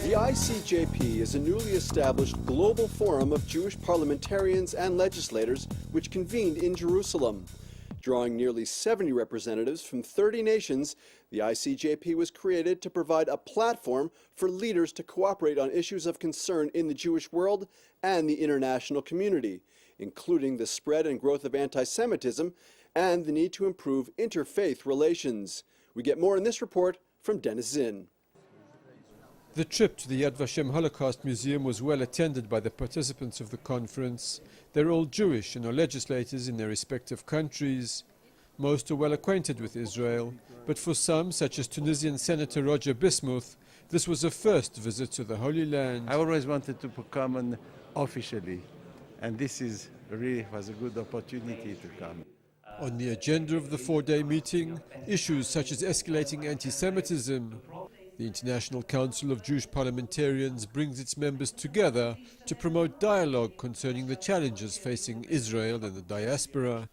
The ICJP is a newly established global forum of Jewish parliamentarians and legislators which convened in Jerusalem. Drawing nearly 70 representatives from 30 nations, the ICJP was created to provide a platform for leaders to cooperate on issues of concern in the Jewish world and the international community, including the spread and growth of anti-Semitism and the need to improve interfaith relations. We get more in this report from Dennis Zinn. The trip to the Yad Vashem Holocaust Museum was well attended by the participants of the conference. They're all Jewish and are legislators in their respective countries. Most are well acquainted with Israel, but for some, such as Tunisian Senator Roger Bismuth, this was a first visit to the Holy Land. I always wanted to come officially, and this really was a good opportunity to come. On the agenda of the four-day meeting, issues such as escalating anti-Semitism. The International Council of Jewish Parliamentarians brings its members together to promote dialogue concerning the challenges facing Israel and the diaspora.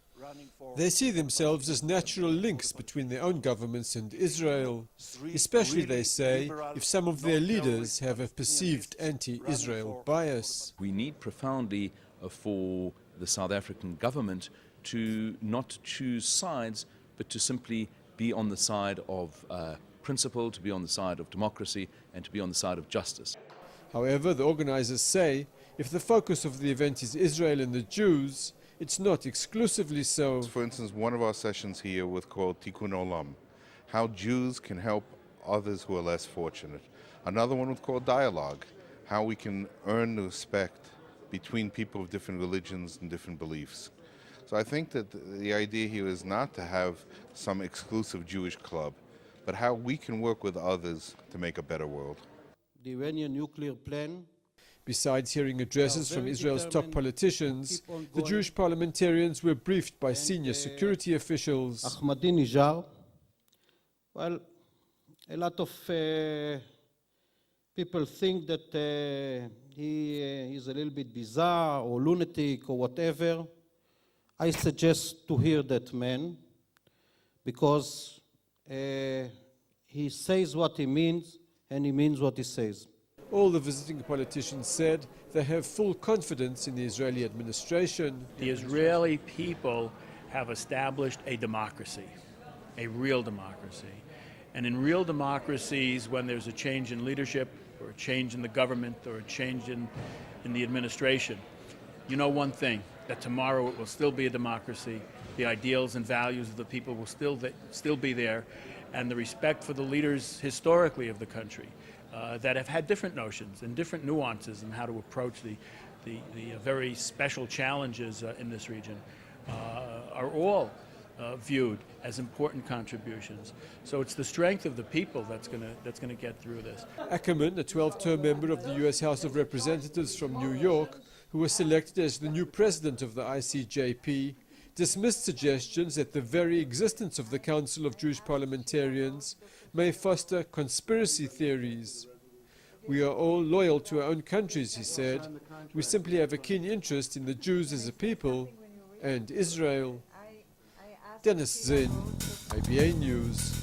They see themselves as natural links between their own governments and Israel, especially, they say, if some of their leaders have a perceived anti-Israel bias. We need profoundly for the South African government to not choose sides, but to simply be on the side of principle, to be on the side of democracy, and to be on the side of justice. However, the organizers say if the focus of the event is Israel and the Jews, it's not exclusively so. For instance, one of our sessions here was called Tikkun Olam, how Jews can help others who are less fortunate. Another one was called Dialogue, how we can earn the respect between people of different religions and different beliefs. So I think that the idea here is not to have some exclusive Jewish club, but how we can work with others to make a better world. The Iranian nuclear plan. Besides hearing addresses from Israel's top politicians, the Jewish parliamentarians were briefed by senior security officials. Ahmadinejad. Well, a lot of people think that he is a little bit bizarre or lunatic or whatever. I suggest to hear that man, because he says what he means, and he means what he says. All the visiting politicians said they have full confidence in the Israeli administration. The Israeli people have established a democracy, a real democracy. And in real democracies, when there's a change in leadership, or a change in the government, or a change in the administration, you know one thing, that tomorrow it will still be a democracy, the ideals and values of the people will still be there, and the respect for the leaders historically of the country that have had different notions and different nuances in how to approach the very special challenges in this region are all viewed as important contributions. So it's the strength of the people that's going to get through this. Ackerman, a 12-term member of the U.S. House of Representatives from New York, who was selected as the new president of the ICJP, dismissed suggestions that the very existence of the Council of Jewish Parliamentarians may foster conspiracy theories. We are all loyal to our own countries, he said. We simply have a keen interest in the Jews as a people and Israel. Dennis Zinn, IBA News.